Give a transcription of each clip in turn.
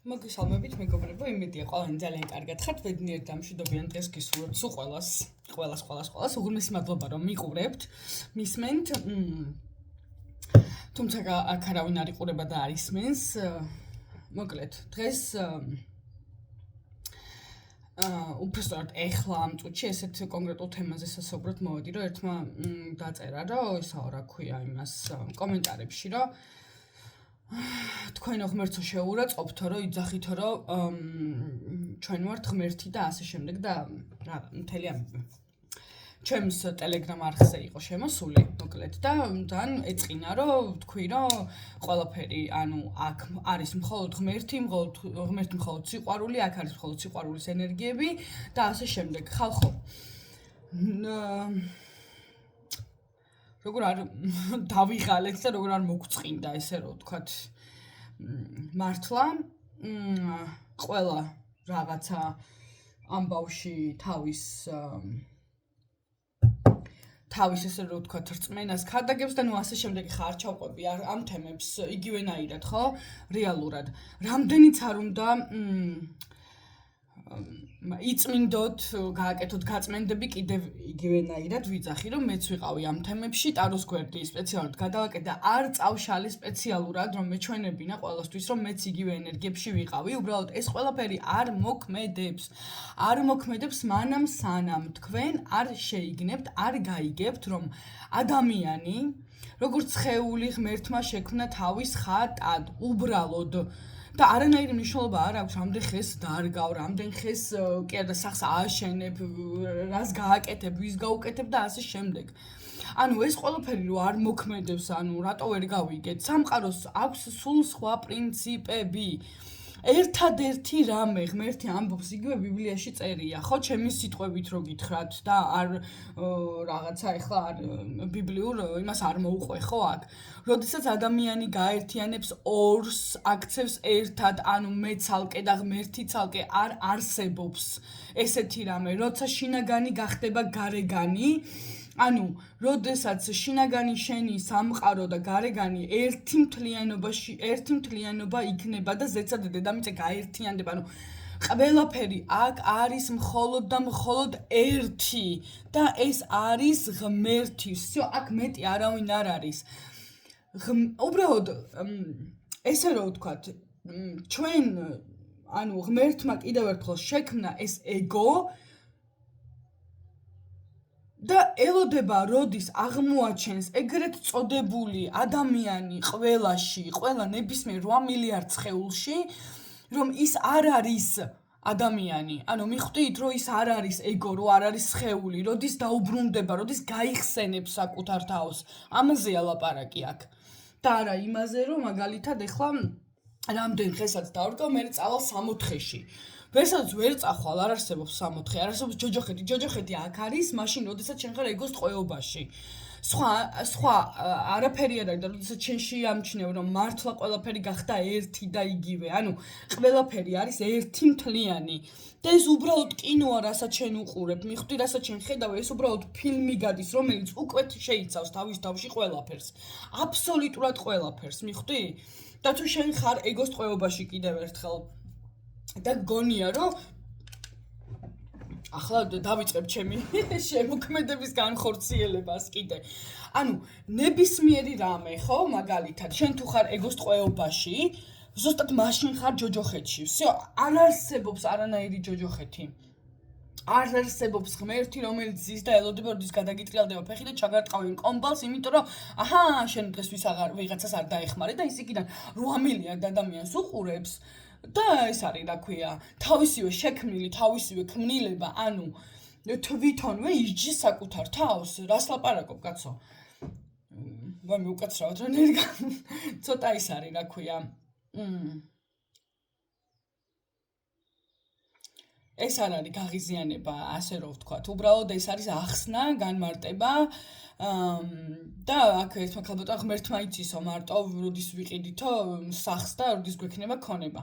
მოგესალმებით მეგობრებო, იმედია ყველანი ძალიან კარგად ხართ, ბედნიერ და მშვიდობიან დღეს გისურვებთ სულ ყველას, უღრმესი მადლობა რომ მიყურებთ, მისმენთ. თუმცა აქ არავინ არ იყურება და არ ისმენს. მოკლედ, დღეს უბრალოდ ეხლა ამ წუთში ესეთ კონკრეტულ თემაზე სასაუბრად მოვედი, რომ ერთმა დაწერა, რომ ისა რა ქვია იმას კომენტარებში, რომ თქვენ ღმერთო შეურაცხყოფთო, რომ იძახითო, რომ ჩვენ ვართ ღმერთი და ასე შემდეგ და რა მთელი ამ ჩემს ტელეგრამ არხზე იყო შემოსული, მოკლედ და ძალიან ეწყინა, რომ თქვი, რომ ყველაფერი, ანუ აქ არის მხოლოდ ღმერთი, მხოლოდ სიყვარული, აქ არის მხოლოდ სიყვარულის ენერგიები და ასე შემდეგ. ხალხო როგორ არ დავიღალეთ და როგორ არ მოგწყინდა ესე რომ ვთქვათ მართლა ყველა რაღაცა ამბავში თავის ესე რომ ვთქვათ რწმენას ქადაგებს და ნუ ასე შემდეგ ხა არ ჩავყვები ამ თემებს იგივენაირად ხო რეალურად რამდენიც არ უნდა იწმინდოთ, გააკეთოთ გაწმენდები კიდევ იგივენაირად ვიძახი, რომ მეც ვიყავი ამ თემებში, ტაროს გვერდი სპეციალურად გადავაკეთე, არ წავშალი სპეციალურად, რომ მეჩვენებინა ყველასთვის, რომ მეც იგივე ენერგიებში ვიყავი, უბრალოდ ეს ყველაფერი არ მოქმედებს მანამ სანამ თქვენ არ შეიგნებთ, არ გაიგებთ, რომ ადამიანი, როგორც სხეული ღმერთმა შექმნა თავის ხატად, უბრალოდ და არანაირი მნიშვნელობა არ აქვს რამდენ ხეს დარგავ, რამდენ ხეს კი არა სახს ააშენებ, რას გააკეთებ, ვის გაუკეთებ და ასე შემდეგ. ანუ ეს ყველაფერი რო არ მოქმედებს, ანუ რატო ვერ გავიგეთ? სამყაროს აქვს სულ სხვა პრინციპები. ერთადერთი რამე ღმერთი ამბობს იგივე ბიბლიაში წერია, ხო, ჩემი სიტყვებით რო გითხრათ და არ რაღაცა ეხლა არ ბიბლიურ იმას არ მოუყვე, ხო აქ. როდესაც ადამიანი გაერთიანებს ორს, აქცევს ერთად, ანუ მე ცალკე და ღმერთი ცალკე არ არსებობს ესეთი რამე, როცა შინაგანი გახდება გარეგანი, ანუ როდესაც შინაგანი შენი სამყარო და გარეგანი ერთი მთლიანობა იქნება და ზეცად დედამიწა გაერთიანდება, ანუ ყველაფერი აქ არის მხოლოდ და მხოლოდ ერთი და ეს არის ღმერთი. всё, აქ მეტი არავინ არ არის. უბრალოდ ესე რომ ვთქვათ, ჩვენ ანუ ღმერთმა კიდევ ერთხელ შექმნა ეს ეგო და ელოდება როდის აღმოაჩენს ეგრეთ წოდებული ადამიანი ყველა ნებისმიერ 8 მილიარდ სხეულში, რომ ის არ არის ადამიანი, ანუ მიხვდით, რომ ის არ არის ეგო, რომ არ არის სხეული, როდის დაუბრუნდება, როდის გაიხსენებს საკუთარ თავს. ამაზეა ლაპარაკი აქ. და არა იმაზე, რომ მაგალითად ეხლა რამდენ დღესაც დავრკავ, მე წავალ 60-ში. ვერსაც ვერ წახვალ, არ არსებობს 60, არ არსებობს ჯოჯოხეთი აქ არის, მაშინ როდესაც შენ ხარ ეგოს ტყვეობაში. სხვა არაფერი არ არის და როდესაც შენ შეამჩნევ, რომ მართლა ყველაფერი გახდა ერთი და იგივე, ანუ ყველაფერი არის ერთი მთლიანი. და ეს უბრალოდ კინოა, რასაც შენ უყურებ, მიხვდი, რასაც შენ ხედავ, ეს უბრალოდ ფილმი გადის, რომელიც უკვე შეიცავს თავის თავში ყველაფერს. აბსოლუტურად ყველაფერს, მიხვდი? და თუ შენ ხარ ეგოს ტყვეობაში კიდევ ერთხელ და გონია, რომ ახლა დავიწყებ ჩემი შემოქმედების განხორციელებას კიდე. ანუ ნებისმიერი რამე, ხო, მაგალითად, შენ თუ ხარ ეგოს ტყვეობაში, ზუსტად მაშინ ხარ ჯოჯოხეთში. всё, არ არსებობს არანაირი ჯოჯოხეთი. არ არსებობს ღმერთი, რომელიც ზის და ელოდება, როდის გადაგიტრიალდება ფეხი და ჩაგარტყავენ კომბალს, იმიტომ რომ აჰა, შენ დღეს ვიღაცას არ დაეხმარე და ის იქიდან 8 მილიარდ ადამიანს უყურებს. და ეს არის, რა ქვია, თავისივე შექმნილი, თავისივე ქმნილება, ანუ თვითონვე ისჯის საკუთარ თავს, რას ლაპარაკობ, კაცო? ვამე უკაცრავად რა ნერგა. ცოტა ის არის, რა ქვია. ეს არ არის გაღიზიანება, ასე რომ ვთქვათ. უბრალოდ ეს არის ახსნა, განმარტება და აქ ერთმა ქალბატონმა ღმერთმა იცისო მარტო, როდის ვიყიდითო სახს და როდის გვექნება ქონება.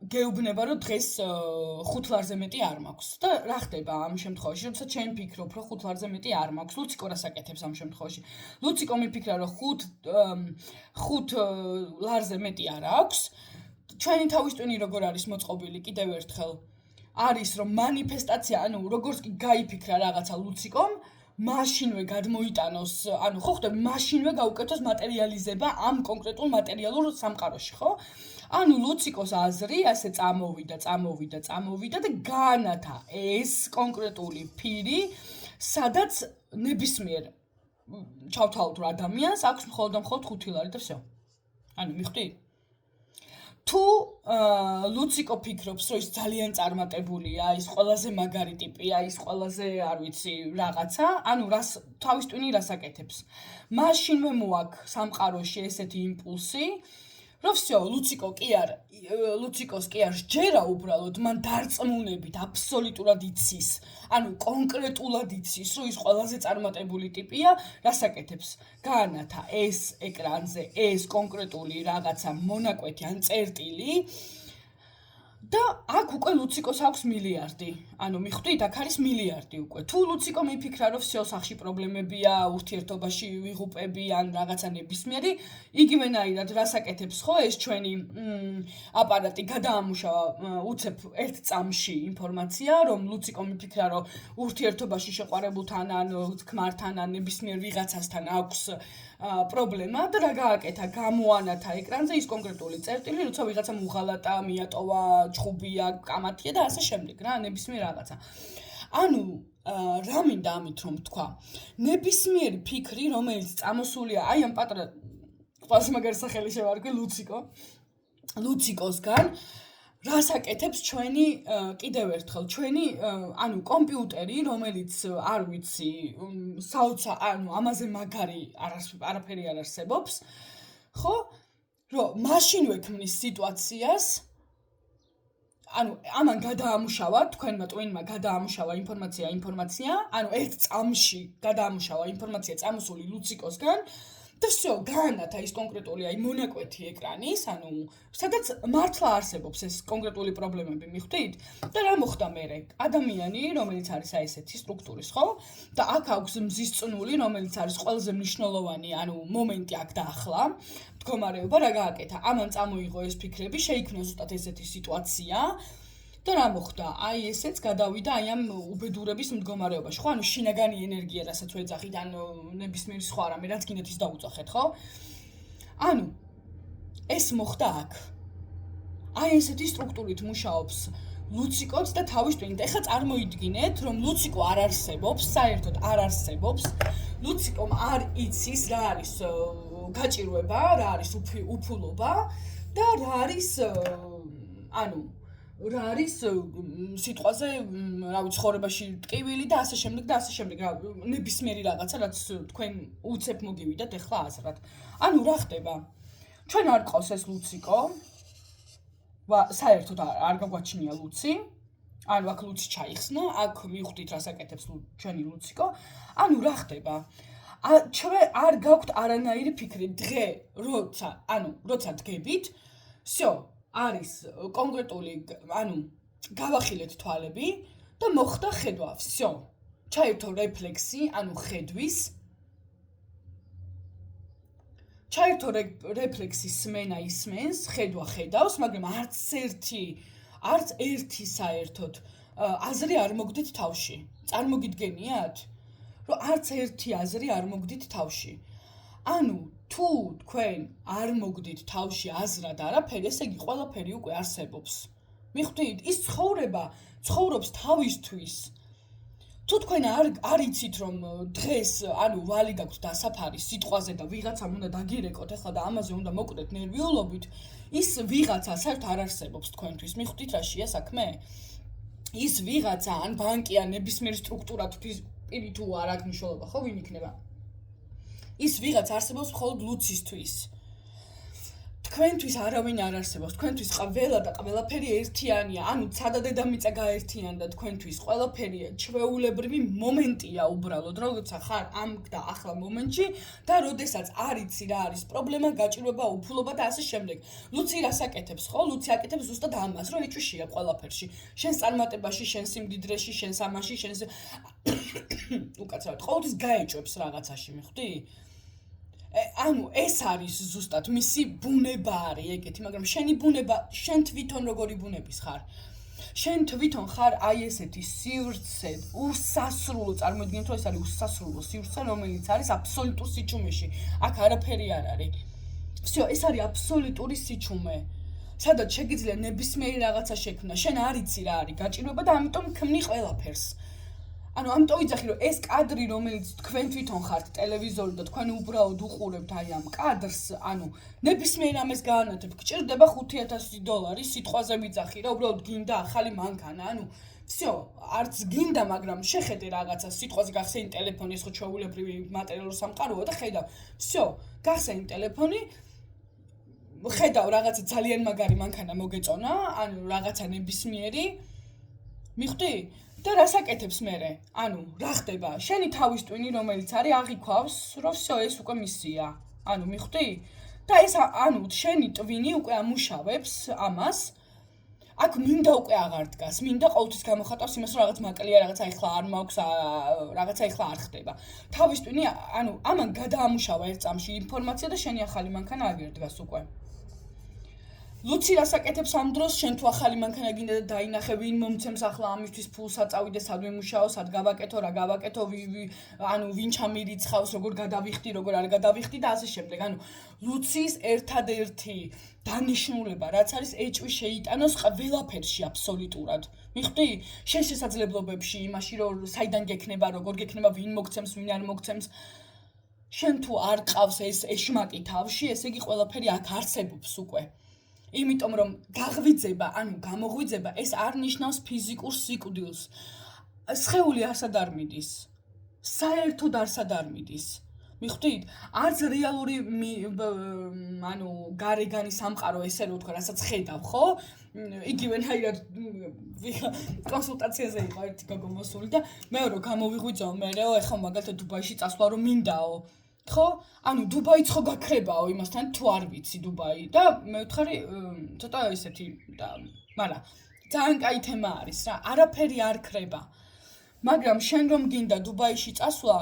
გეუბნება რომ დღეს 5 ლარზე მეტი არ მაქვს და რა ხდება ამ შემთხვევაში როცა ჩემ ფიქრობ რომ 5 ლარზე მეტი არ მაქვს ლუციკო რას აკეთებს ამ შემთხვევაში ლუციკო მიფიქრა რომ 5 ლარზე მეტი არ აქვს ჩვენი თავის ტვინი როგორ არის მოწყობილი კიდევ ერთხელ არის რომ მანიფესტაცია ანუ როგორც კი გაიფიქრა რაღაცა ლუციკომ მაშინვე გადმოიტანოს ანუ ხო ხდება მაშინვე გაუკეთოს მატერიალიზება ამ კონკრეტულ მატერიალურ სამყაროში ხო ანუ ლუციკოს აზრი ასე წამოვიდა და გაანათა ეს კონკრეტული ფირი სადაც ნებისმიერ ჩავთვალოთ რომ ადამიანს აქვს მხოლოდ და მხოლოდ 5 ლარი და всё ანუ მიხვდი თუ ლუციკო ფიქრობს რომ ის ძალიან წარმატებულია ის ყველაზე მაგარი ტიპია ის ყველაზე არ ვიცი რაღაცა ანუ რას თავის ტვინი რას აკეთებს მაშინვე მოაქვს სამყაროში ესეთი იმპულსი რომ всё ლუციკოს კი არ სჯერა უბრალოდ მან დარწმუნებით აბსოლუტურად იცის ანუ კონკრეტულად იცის რომ ის ყველაზე წარმატებული ტიპია რას აკეთებს გაანათა ეს ეკრანზე ეს კონკრეტული რაღაცა მონაკვეთი ან წერტილი და აქ უკვე ლუციკოს აქვს მილიარდი. ანუ მიხვდით, აქ არის მილიარდი უკვე. თუ ლუციკო მიფიქრა, რომ всё სახში პრობლემებია, ურთიერთობაში ვიღუპები ან რაღაცა ნებისმიერი, იგივენაირად რას აკეთებს ხო ეს ჩვენი აპარატი გადაამუშავა უცებ ერთ წამში ინფორმაცია, რომ ლუციკო მიფიქრა, რომ ურთიერთობაში შეყვარებულთან ან ქმართან ან ნებისმიერ ვიღაცასთან აქვს პრობლემა და რა გააკეთა, გამოანათა ეკრანზე ის კონკრეტული წერტილი, როცა ვიღაცა მუღალატა, მიატოვა, ჭხუბია, კამათია და ასე შემდეგ რა, ნებისმიერ რაღაცა. ანუ რა მინდა ამით რომ თქვა? ნებისმიერი ფიქრი, რომელიც წამოსულია აი ამ პატრა ყველაზე მაგარი სახელი შევარქვი ლუციკოსგან რას აკეთებს ჩვენი კიდევ ერთხელ ჩვენი ანუ კომპიუტერი რომელიც არ ვიცი ანუ ამაზე მაგარი არაფერი არ არსებობს ხო რომ მაშინვე ქმნის სიტუაციას ანუ ამან გადაამუშავა თქვენმა ტვინმა გადაამუშავა ინფორმაცია ანუ ერთ წამში გადაამუშავა ინფორმაცია წამოსული ლუციკოსგან და всё, გაანათა ის კონკრეტული აი მონაკვეთი ეკრანის, ანუ სადაც მართლა არსებობს ეს კონკრეტული პრობლემები, მიხვდით? და რა მოხდა მერე? ადამიანი, რომელიც არის აი ესეთი სტრუქტურის, ხო? და აქ აქვს მზის წნული, რომელიც არის ყველაზე მნიშვნელოვანი, ანუ მომენტი აქ და ახლა, მდგომარეობა რა გააკეთა? ამან წამოიღო ეს ფიქრები, შეიქმნა ზუსტად ესეთი სიტუაცია. და რა მოხდა? აი ესეც გადავიდა აი ამ უბედურების მდგომარეობაში, ხო? ანუ შინაგანი ენერგია, რასაც ვეძახით, ან ნებისმიერი სხვა რამე, რაც გინდათ ის დაუძახეთ, ხო? ანუ ეს მოხდა აქ. აი ესეთი სტრუქტურით მუშაობს ლუციკოც და თავის ტვინით. ეხლა წარმოიდგინეთ, რომ ლუციკო არ არსებობს, საერთოდ არ არსებობს. ლუციკომ არ იცის რა არის გაჭირვება, რა არის უფულობა და რა არის ანუ რა არის სიტყვაზე, რა ვიცი, ცხოვრებაში ტკივილი და ასე შემდეგ და ასე შემდეგ, რა ნებისმიერი რაღაცა, რაც თქვენ უცებ მოგივიდათ ეხლა აზრად. ანუ რა ხდება? ჩვენ არ ყავს ეს ლუციკო. საერთოდ არ გაგვაჩნია ლუცი. ანუ აქ ლუცი ჩაიხსნა, აქ მივხვდით რას აკეთებს ჩვენი ლუციკო. ანუ რა ხდება? ჩვენ არ გაგვთ არანაირი ფიქრი დღე, როცა დგებით, всё არის კონკრეტული, ანუ გავახილეთ თვალები და მოხდა ხედვა, всё. ჩაერთო რეფლექსი, ანუ ხედვის. ჩაერთო რეფლექსის სმენა ისმენს, ხედვა ხედავს, მაგრამ არც ერთი საერთოდ აზრი არ მოგდით თავში. წარმოგიდგენიათ? რომ არც ერთი აზრი არ მოგდით თავში. ანუ თუ თქვენ არ მოგდით თავში აზრად არაფერი, ესე იგი ყველაფერი უკვე არსებობს. მიხვდით? ის ცხოვრობს თავისთვის. თუ თქვენ არ იცით რომ დღეს, ანუ ვალი გაქვთ დასაფარი სიტყვაზე და ვიღაცამ უნდა დაგირეკოთ ახლა და ამაზე უნდა მოკვრეთ ნერვიულობით, ის ვიღაცა საერთოდ არ არსებობს თქვენთვის. მიხვდით რაშია საქმე? ის ვიღაცა ან ბანკი ან ნებისმიერი სტრუქტურა პირი თუ არ აქვს მნიშვნელობა, ხო ვინ იქნება? ის ვიღაც არსებობს მხოლოდ ლუცისთვის. თქვენთვის არავინ არ არსებობს, თქვენთვის ყველა და ყველაფერი ერთიანია, ანუ ცადა დედამიწა გაერთიანდა თქვენთვის, ყველაფერი ჩვეულებრივი მომენტია უბრალოდ, როცა ხარ ამ და ახლა მომენტში და როდესაც არ იცი რა არის პრობლემა, გაჭირვება, უფულობა და ასე შემდეგ. ლუცი რას აკეთებს, ხო? ლუცი აკეთებს ზუსტად ამას, რომ იჭვიშია ყველაფერში. შენს წარმატებაში, შენს სიმდიდრეში, შენს ამაში, შენს უკაცრავად ყოველთვის გაეჭვებს რაღაცაში, მიხვდი? ანუ ეს არის ზუსტად მისი ბუნება არის ეგეთი, მაგრამ შენი ბუნება, შენ თვითონ როგორი ბუნების ხარ? შენ თვითონ ხარ აი ესეთი სივრცე, უსასრულო, წარმოიდგინეთ, რომ ეს არის უსასრულო სივრცე, რომელიც არის აბსოლუტურ სიჩუმეში. აქ არაფერი არ არის. всё, ეს არის აბსოლუტური სიჩუმე. სადაც შეგიძლია ნებისმიერი რაღაცა შექმნა. შენ არ იცი რა არის გაჭირვება და ამიტომ ქმნი ყველაფერს. ანუ ამიტომ ვიძახი რომ ეს კადრი რომელიც თქვენ თვითონ ხართ ტელევიზორი და თქვენ უბრალოდ უყურებთ აი ამ კადრს, ანუ ნებისმიერ ამას გაანათებ, გჭირდება $5,000 სიტყვაზე ვიძახი რა, უბრალოდ გინდა ახალი მანქანა, ანუ всё, არც გინდა, მაგრამ შეხედე რაღაცა, სიტყვაზე გახსენი ტელეფონი, ეს ხო ჩვეულებრივი მატერიალური სამყაროა და ხედავ, всё, გახსენი ტელეფონი, ხედავ რაღაცა ძალიან მაგარი მანქანა მოგეწონა, ანუ რაღაცა ნებისმიერი, მიხვდი? და რას აკეთებს მერე? ანუ რა ხდება? შენი თავის ტვინი რომელიც არის აღიქვავს, რომ всё ეს უკვე მისია. ანუ მიხვდი? და ეს ანუ შენი ტვინი უკვე ამუშავებს ამას. აქ მინდა უკვე აღარ დგას, მინდა ყოველთვის გამოხატავს იმას, რომ რაღაც მაკლია, რაღაცა ეხლა არ მაქვს, რაღაცა ეხლა არ ხდება. თავის ტვინი, ანუ ამან გადაამუშავა ერთ წამში ინფორმაცია და შენი ახალი მანქანა აღარ დგას უკვე. ლუცი რას აკეთებს ამ დროს, შენ თუ ახალი მანქანა გინდა და დაინახე ვინ მომცემს ახლა ამისთვის ფულს აწავიდე, სად ვიმუშაო, სად გავაკეთო, რა გავაკეთო, ანუ ვინ ჩამირიცხავს, როგორ გადავიხდი, როგორ არ გადავიხდი და ასე შემდეგ. ანუ ლუცის ერთადერთი დანიშნულება, რაც არის ეჭვი შეიტანოს ყველაფერში აბსოლუტურად. მიხვდი? შენ შესაძლებლობებში, იმაში რომ საიდან გექნება, როგორ გექნება, ვინ მოგცემს, ვინ არ მოგცემს. შენ თუ არ ყავს ეს ეშმაკი თავში, ესე იგი ყველაფერი აქ არსებობს უკვე. იმიტომ რომ გაღვიძება, ანუ გამოღვიძება, ეს არ ნიშნავს ფიზიკურ სიკვდილს. სხეული არსად არ მიდის. საერთოდ არსად არ მიდის. მიხვდით? არც რეალური ანუ გარეგანი სამყარო ესე რო თქვა, რასაც ხედავ, ხო? იგივენაირად კონსულტაციაზე იყო ერთი გოგო მოსული და მე რო გამოვიღვიძო მერეო, ეხლა მაგალითად დუბაიში წასვლა რომ მინდაო. ხო? ანუ დუბაიც ხო გაქრებაო იმასთან თუ არ ვიცი დუბაი და მე ვთხარი ცოტა ესეთი და მაგრამ ძალიან კაი თემა არის რა, არაფერი არ ქრება. მაგრამ შენ რომ გინდა დუბაიში წასვლა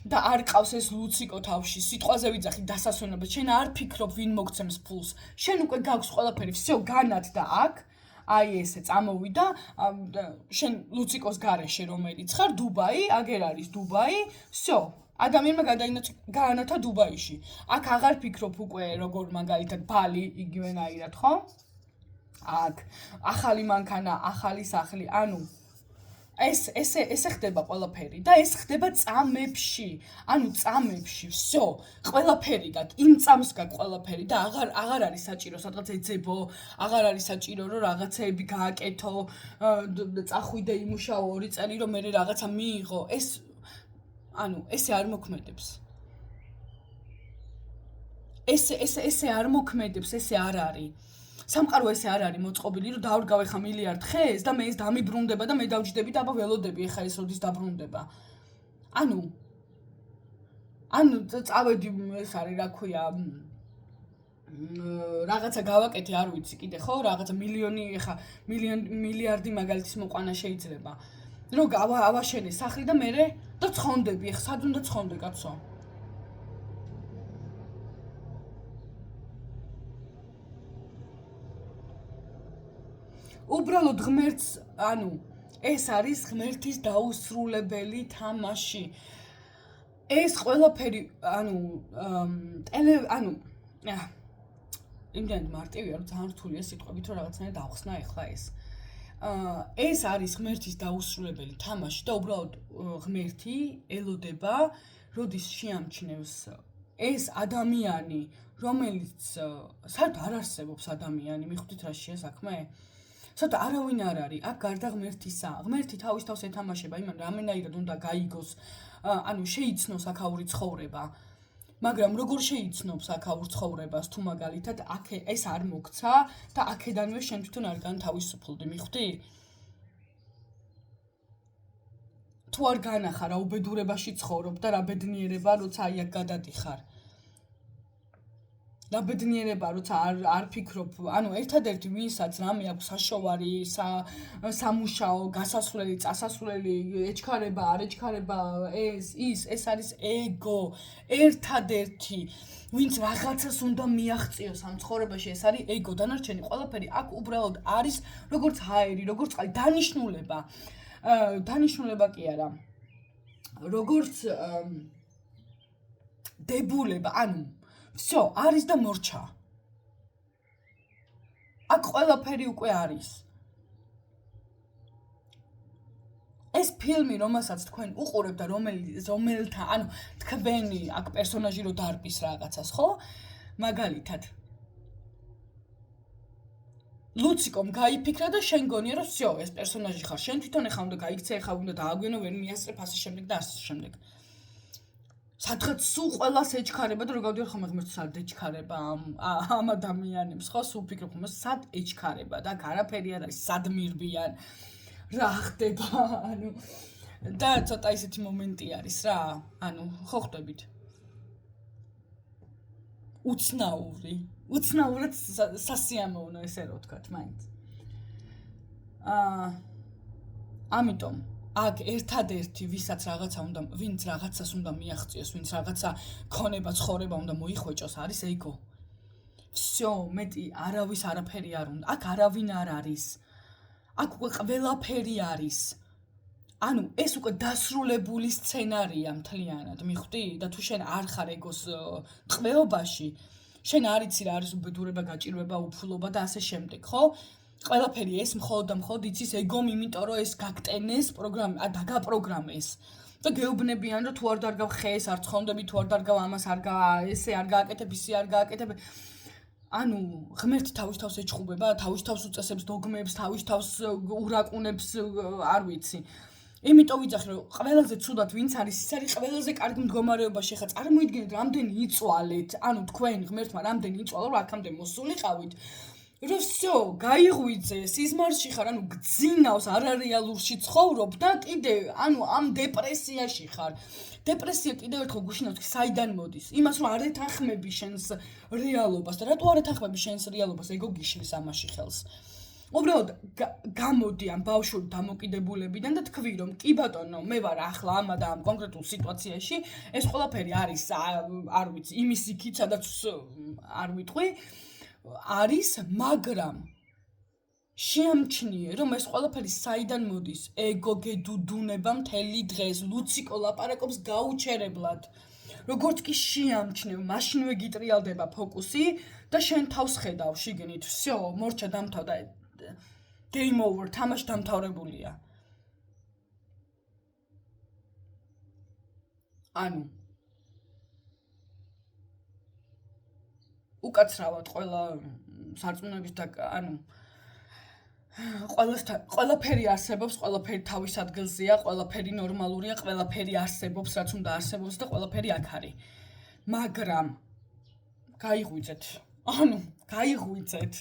და არ ყავს ეს ლუციკო თავში, სიტყვაზე ვიძახი დასასვენებლად, შენ არ ფიქრობ ვინ მოგცემს ფულს. შენ უკვე გაქვს ყველაფერი, всё განათდა აქ. აი ესე წამოვიდა შენ ლუციკოს გარეშე რომელიც ხარ დუბაი, აგერ არის დუბაი, всё ადამიანმა გაანათა დუბაიში. აქ აღარ ფიქრობ უკვე როგორ მაგალითად ბალი იგივენაირად, ხო? აქ ახალი მანქანა, ახალი სახლი, ანუ ესე ხდება ყველაფერი და ეს ხდება წამებში. ანუ წამებში, всё, ყველაფერი გაქვს, იმ წამს გაქვს ყველაფერი და აღარ არის საჭირო სადღაც ეძებო, აღარ არის საჭირო რომ რაღაცეები გააკეთო, წახვიდე იმუშაო 2 წელი რომ მე რაღაცა მიიღო. ანუ ესე არ მოქმედებს. ესე არ მოქმედებს, ესე არ არის. სამყარო ესე არ არის მოწყობილი, რომ დავრგავ ეხა მილიარდ ხეს და მე ეს დამიბრუნდება და მე დავჯდები და აბა ველოდები ეხა ეს როდის დაბრუნდება. ანუ წავედი ეს არის რა ქვია რაღაცა გავაკეთე, არ ვიცი კიდე, ხო? რაღაცა მილიონი ეხა მილიარდი მაგალითის მოყვანა შეიძლება. რომ ავაშენე სახლი და მე და ცხონდები, ეხა სად უნდა ცხონდე, კაცო? უბრალოდ ღმერთს, ანუ ეს არის ღმერთის დაუსრულებელი თამაში. ეს ყველაფერი, ანუ იმდენად მარტივია, რომ ძალიან რთულია სიტყვებით რომ რაღაცნაირად დავხსნა ეხლა ეს. ეს არის ღმერთის დაუსრულებელი თამაში და უბრალოდ ღმერთი ელოდება, როდის შეამჩნევს ეს ადამიანი, რომელიც საერთოდ არ არსებობს ადამიანი, მიხვდით რა შეა საქმე? საერთოდ არავინ არ არის, აქ გარდა ღმერთისა. ღმერთი თავის თავს ეთამაშება იმან, რამენაირად უნდა გაიგოს, ანუ შეიცნოს აქაური ცხოვრება. მაგრამ როგორ შეიცნობს აქ აურცხოვრებას თუ მაგალითად აქ ეს არ მოგცა და აქედანვე შენ თვითონ არ განთავისუფლდი, მიხვდი? თუ არ განახარ რა უბედურებაში ცხოვრობ და რა ბედნიერება როცა აი აქ გადადიხარ. რა ბედნიერება როცა არ ფიქრობ, ანუ ერთადერთი ვინსაც რამე აქვს საშოვარი, სამუშაო, გასასვლელი, წასასვლელი, ეჩქარება, არ ეჩქარება, ეს არის ეგო. ერთადერთი ვინც რაღაცას უნდა მიაღწიოს ამ ცხოვრებაში, ეს არის ეგო. დანარჩენი ყველაფერი აქ უბრალოდ არის როგორც ჰაერი, როგორც წყალი, დანიშნულება. დანიშნულება კი არა. როგორც დებულება, ანუ всё, არის და მორჩა. აქ ყველაფერი უკვე არის. ეს ფილმი, რომელსაც თქვენ უყურებთ და რომელთან, ანუ თქვენი აქ პერსონაჟი რო დარბის რაღაცას, ხო? მაგალითად ლუციკომ გაიფიქრა და შენ გონია რომ всё, ეს პერსონაჟი ხარ. შენ თვითონ ახლა უნდა გაიქცე, ახლა უნდა დააგვენო, ვერ მიასწრებ ასე შემდეგ და ასე შემდეგ. სადღაც სულ ყველას ეჩქარება და რო გავდივარ ხომ ღმერთს სად ეჩქარება ამ ადამიანებს, ხო? სულ ფიქრობ ხომ სად ეჩქარება და არაფერი არ არის, სად მირბიან. რა ხდება, ანუ და ცოტა ისეთი მომენტი არის რა, ანუ ხო ხვდებით. უცნაურად სასიამოვნო ესე რო ვთქვათ, მაინც. ამიტომ აქ ერთადერთი ვინც რაღაცას უნდა მიაღწიოს, ვინც რაღაცა ქონება, ცხოვრება უნდა მოიხვეჭოს, არის ეგო. всё, მეტი არავის არაფერი არ უნდა. აქ არავინ არ არის. აქ უკვე ყველაფერი არის. ანუ ეს უკვე დასრულებული სცენარია მთლიანად, მიხვდი? და თუ შენ არ ხარ ეგოს ტყვეობაში, შენ არ იცი რა არის უბედურება, გაჭირვება, უფულობა და ასე შემდეგ, ხო? ყველაფერი ეს მხოლოდ და მხოლოდ იცის ეგომ, იმიტომ რომ ეს გაგტენეს დაგაპროგრამეს. და გეუბნებიან რომ თუ არ დარგავ ხეს, არ ცხონდები, თუ არ დარგავ ამას, ესე არ გააკეთებ, ისე არ გააკეთებ. ანუ ღმერთი თავის თავს ეჩხუბება, თავის თავს უწესებს დოგმებს, თავის თავს ურაკუნებს, არ ვიცი. იმიტომ ვიძახი რომ ყველაზე ცუდად ვინც არის, ის არის ყველაზე კარგ მდგომარეობაში. ხა წარმოიდგინეთ რამდენი იწვალეთ, ანუ თქვენ ღმერთმა რამდენი იწვალა რომ აქამდე მოსულიყავით. რომ всё, გაიღვიძე, სიზმარში ხარ, ანუ გძინავს არარეალურში ცხოვრობ და კიდე, ანუ ამ დეპრესიაში ხარ. დეპრესია კიდევ ერთხელ გუშინავს, საიდან მოდის? იმას რომ არ ეთანხმები შენს რეალობას და რატო არ ეთანხმები შენს რეალობას, ეგო გიშლის ამაში ხელს. უბრალოდ გამოდი ამ ბავშვური დამოკიდებულებიდან და თქვი რომ კი ბატონო, მე ვარ ახლა ამ და ამ კონკრეტულ სიტუაციაში, ეს ყველაფერი არის, არ ვიცი, იმის იქით, სადაც არ ვიტყვი, არის, მაგრამ შეამჩნიე რომ ეს ყველაფერი საიდან მოდის? ეგო გედუდუნება მთელი დღეს, ლუციკო ლაპარაკობს გაუჩერებლად. როგორც კი შეამჩნევ, მაშინვე გიტრიალდება ფოკუსი და შენ თავს ხედავ შიგნით. всё, მორჩა დამთავრდა. game over, თამაში დამთავრებულია. ანუ უკაცრავად ყველა სარწმუნოების და ანუ ყველაფერი არსებობს, ყველაფერი თავის ადგილზეა, ყველაფერი ნორმალურია, ყველაფერი არსებობს, რაც უნდა არსებობს და ყველაფერი აქ არის. მაგრამ გაიღვიძეთ. ანუ გაიღვიძეთ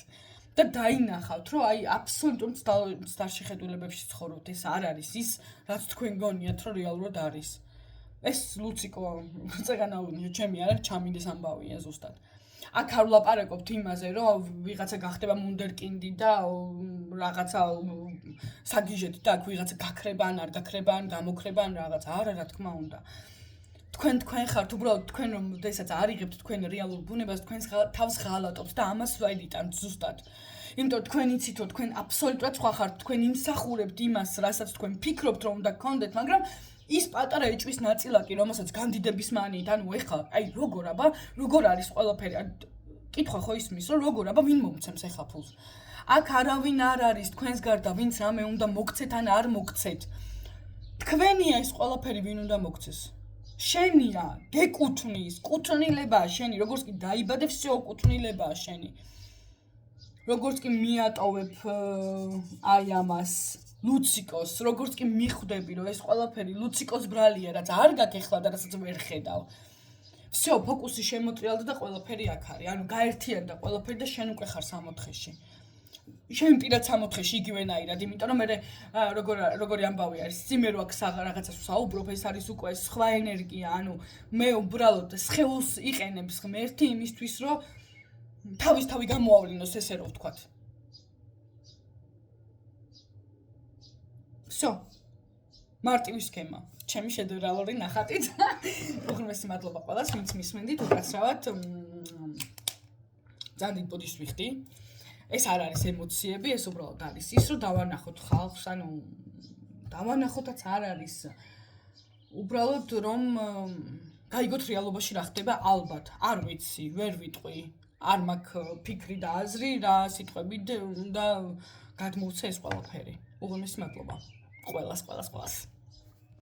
და დაინახავთ, რომ აი აბსოლუტურ ცდარ-შეხედულებებში ცხოვრობთ. ეს არ არის ის, რაც თქვენ გონიათ, რომ რეალურად არის. ეს ლუციკო წეგანაუნია, ჩემი არა, ჩამინდეს ამბავია ზუსტად. აქ არ ვლაპარაკობთ იმაზე, რომ ვიღაცა გახდება მუნდერკინდი და რაღაცა საგიჟეთი და აქ ვიღაცა გაქრებან, არ გაქრებან, გამოქრებან რაღაცა. არა, რა თქმა უნდა. თქვენ ხართ, უბრალოდ თქვენ რომ დღესაც არიღებთ თქვენ რეალურ ბუნებას, თქვენს თავს ღალატობთ და ამას ვაიდიტანთ ზუსტად. იმიტომ თქვენ იცით, რომ თქვენ აბსოლუტურად სხვა ხართ, თქვენ იმსახურებთ იმას, რასაც თქვენ ფიქრობთ, რომ უნდა გქონდეთ, მაგრამ ის პატარა ეჭვის ნაწილაკი, რომელსაც განდიდების მანით, ანუ ეხლა, აი როგორ არის ყველაფერი? კითხვა ხო ისმის, რომ როგორ ვინ მომცემს ეხლა ფულს? აქ არავინ არ არის თქვენს გარდა, ვინც რამე უნდა მოგცეთ ან არ მოგცეთ. თქვენია ეს ყველაფერი, ვინ უნდა მოგცეს. შენია, გეკუთვნის, კუთვნილებაა შენი, როგორც კი დაიბადე, всё კუთვნილებაა შენი. როგორც კი მიატოვებ აი ამას ლუციკოს, როგორც კი მიხვდები, რომ ეს ყველაფერი ლუციკოს ბრალია, რაც არ გაქვს ეხლა და რასაც ვერ ხედავ. всё, ფოკუსი შემოტრიალდა და ყველაფერი აქ არის. ანუ გაერთიანდა ყველაფერი და შენ უკვე ხარ 60-ში. შენ პირად 60-ში იგივენაირად, იმიტომ რომ მე როგორი ამბავი არის, სიმერო აქ რაღაცას საუბრობ, ეს არის უკვე სხვა ენერგია, ანუ მე უბრალოდ სხეულს იყენებს ღმერთი იმისთვის, რომ თავი გამოავლინოს, ესე რომ ვთქვათ. всё. მარტივი სქემა. ჩემი შედევრალური ნახატით. უღრმესი მადლობა ყველას, ვინც მისმენდით, უკაცრავად. ძალიან დიდ ბოდიშს ვიხდი. ეს არ არის ემოციები, ეს უბრალოდ არის ის, რომ დავანახოთ ხალხს, ანუ დავანახოთაც არ არის. უბრალოდ რომ გაიგოთ რეალობაში რა ხდება, ალბათ, არ ვიცი, ვერ ვიტყვი. არ მაქვს ფიქრი და აზრი, რა სიტყვებით და გადმოვცე ეს ყველაფერი. უღრმესი მადლობა. ყველას.